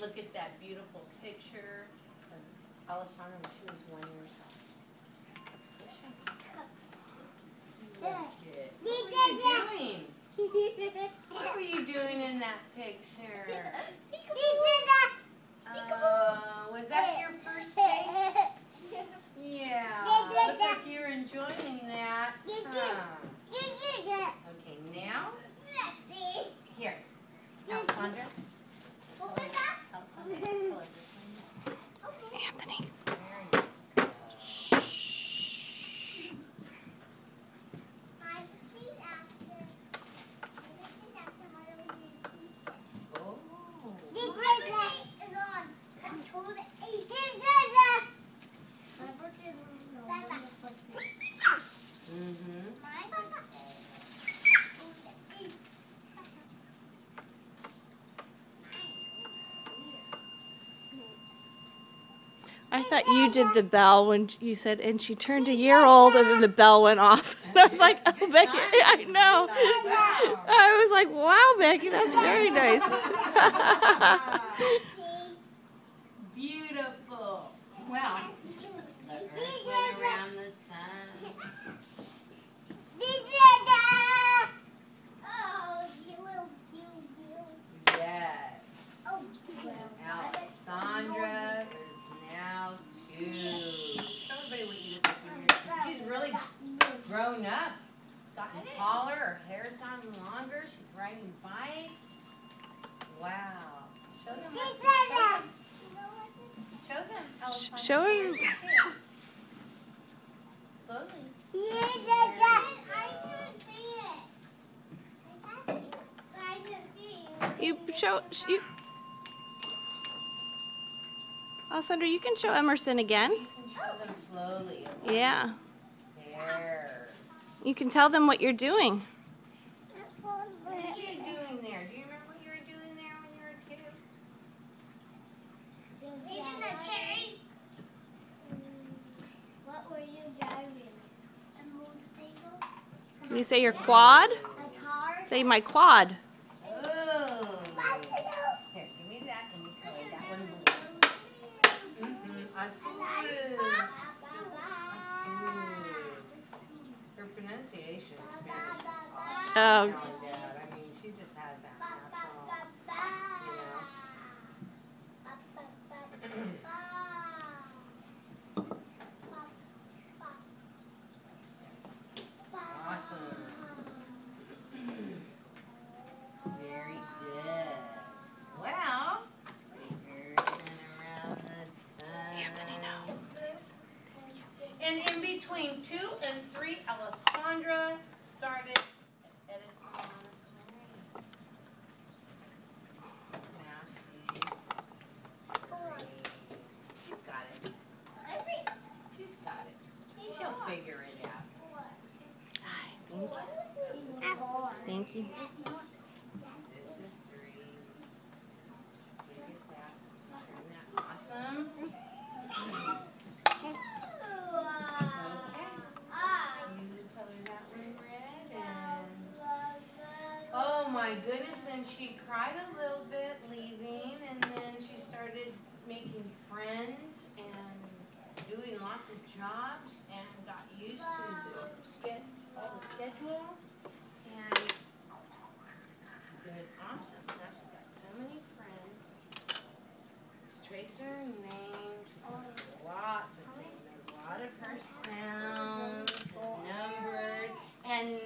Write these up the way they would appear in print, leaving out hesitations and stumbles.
look at that beautiful picture of Alessandra when she was 1 year old. What were you doing in that picture? Was that your first take? Yeah. Looks like you're enjoying that. Okay, now? Here. Alessandra? Anthony. I thought you did the bell when you said, and she turned 1 year old, and then the bell went off. And I was like, oh, Becky, I know. I was like, wow, Becky, that's very nice. Beautiful. Well, the earth went around the sun. Yes. Alessandra is now 2. Show everybody what you look like when you're 2. She's really grown up. Gotten taller. Her hair's gotten longer. She's riding bikes. Wow. Show them what Show them. Alessandra. Show her. Slowly. You show. You. Alessandra, you can show Emerson again. You can show them slowly. Yeah. There. You can tell them what you're doing. What are you doing there? Do you remember what you were doing there when you were 2? What were you driving? A motorcycle? Can you say your quad? A car? Say my quad. Oh. Here, give me that and you color that one blue. Azul. Her pronunciation is very awesome. Oh. I mean, she just has that natural, Awesome. Very good. Well, earth went around the sun. Anthony, no. And in between 2 and 3, Alessandra started Edison Montessori. Now she's got it. She's got it. She'll figure it out. Hi, thank you. Thank you. This is 3. Look at that. Isn't that awesome? Okay. You color that one red and oh my goodness, and she cried a little bit leaving, and then she started making friends and doing lots of jobs and got used to all the schedule, and she's doing awesome. Now she's got so many friends. Just trace her name. She's got lots of things. A lot of her sounds, numbered, and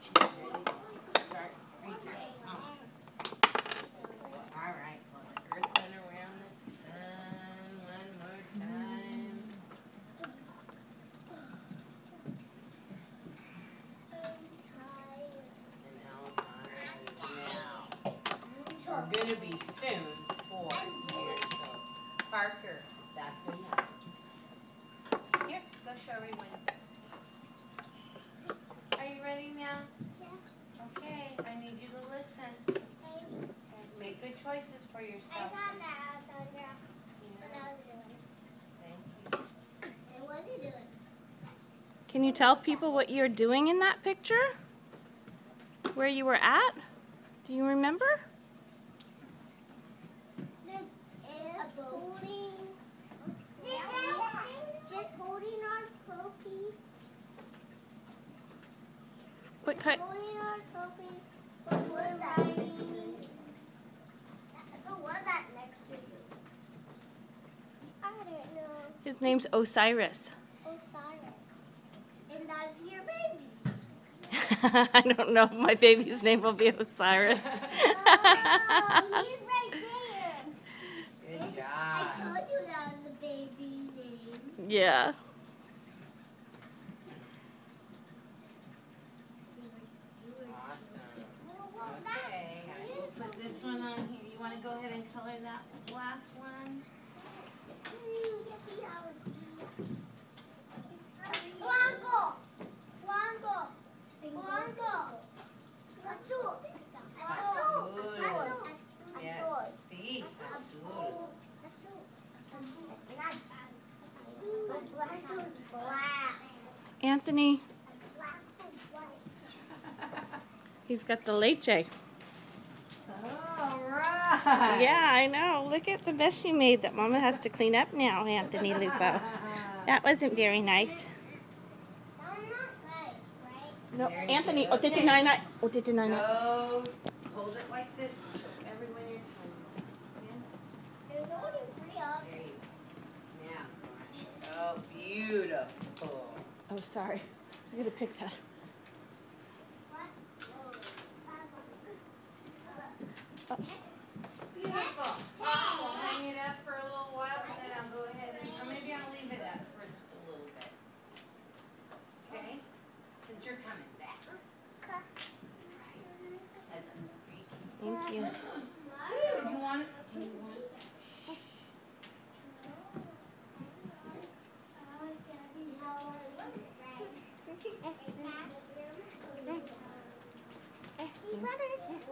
she's ready to start reading. All right, well, the earth went around the sun one more time. And Alessandra is now. We're going to be soon 4 years old. Parker, that's enough. Here, go show everyone. Are you ready now? Yeah. Okay, I need you to listen. And make good choices for I yourself. saw that, Sandra. What I was doing. Thank you. And what are you doing? Can you tell people what you're doing in that picture? Where you were at? Do you remember? What kind? Holding our trophies, but we're riding. So what's that next to you? I don't know. His name's Osiris. Osiris. And that's your baby. I don't know if my baby's name will be Osiris. Oh, he's right there. Good I job. told you that was the baby's name. Yeah. Awesome. Well, that Okay, we'll put this one on here. You want to go ahead and color that last one? Blanco. Blanco. Blanco. Azul. Azul. Azul. Azul. Yes. Sí. Azul. Blanco is black. Anthony, Blanco is white. he's got the leche. All right. Yeah, I know. Look at the mess you made that Mama has to clean up now, Anthony Lupo. That wasn't very nice. That was not nice, right? No, There you Anthony, go. otete nana. Otete nana. Go. Hold it like this. Show everyone your toes. There's only 3 of There you go. Now, oh, beautiful. Oh, sorry. I was going to pick that. Beautiful. We'll hang it up for a little while, and then I'll go ahead and, or maybe I'll leave it up for just a little bit. Okay? Since you're coming back. That's Thank you. you want it? Do you want it?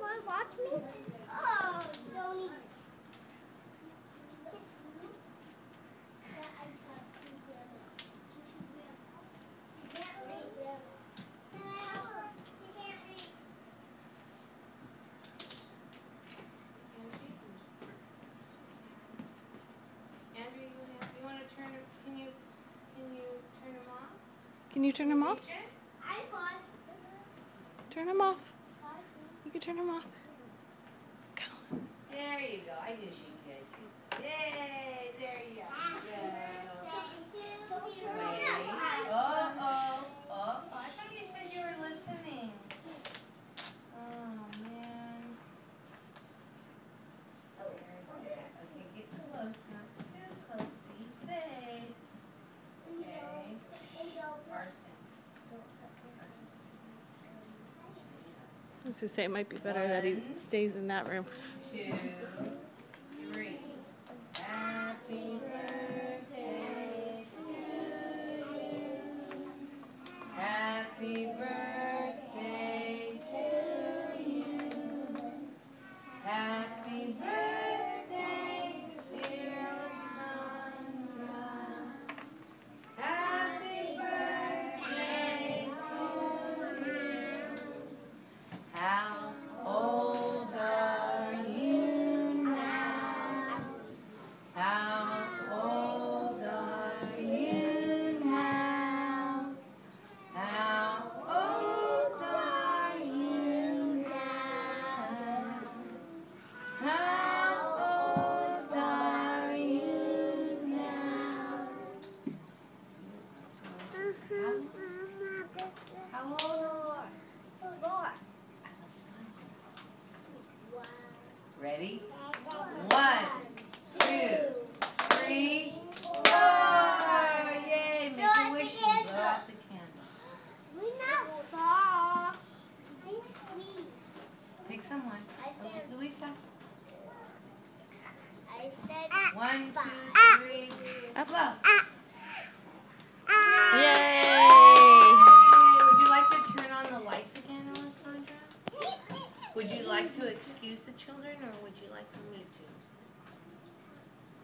Want to watch me? Oh, don't eat. Andrew, you want to turn it? Can you turn them off? Can you turn him off? Reach it? iPod. Turn him off. You can turn him off. Go. There you go. I knew she could. Yay! There you go. Wait. Oh. I thought you said you were listening. Oh, man. Okay, get close. Not too close. Be safe. Okay. First I was going to say it might be better that he stays in that room. 2, 3. Happy birthday to you. Happy birthday to you. Happy birthday, dear Alessandra. Happy birthday to you. How old are you now? How old are you now? How old are you now? How old are you now? How old are you? 4. Ready? 1, 2, 3, 4. Yay! Make a wish and blow out the candle. We not fall. Pick someone. I said, Luisa. I said, 1, 2, 3. Up. Blow. Yay! Yay! Would you like to turn on the lights again, Alessandra? Would you like to excuse the children, or would you like me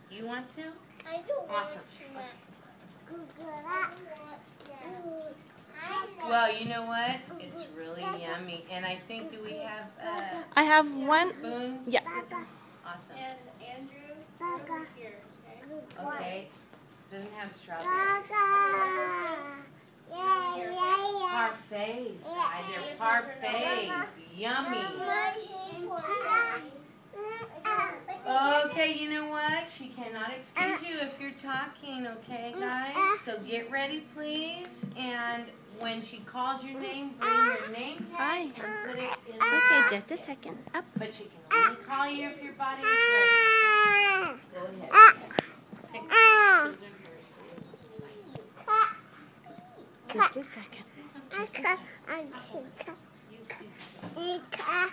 to? You want to? I don't Awesome. want Well, you know what? It's really yummy. And I think, do we have I have one. spoons? Yeah. Awesome. And Andrew, over here, okay? Okay. Doesn't have strawberries. Parfaits, guys. They're parfaits. Yummy. Okay, you know what? She cannot excuse you if you're talking, okay, guys? So get ready, please. And when she calls your name, bring your name tag and put it in the Okay, just a second. Up. But she can only call you if your body is ready. Go ahead. Pick pictures of yours. Just a second. Just a second. You do.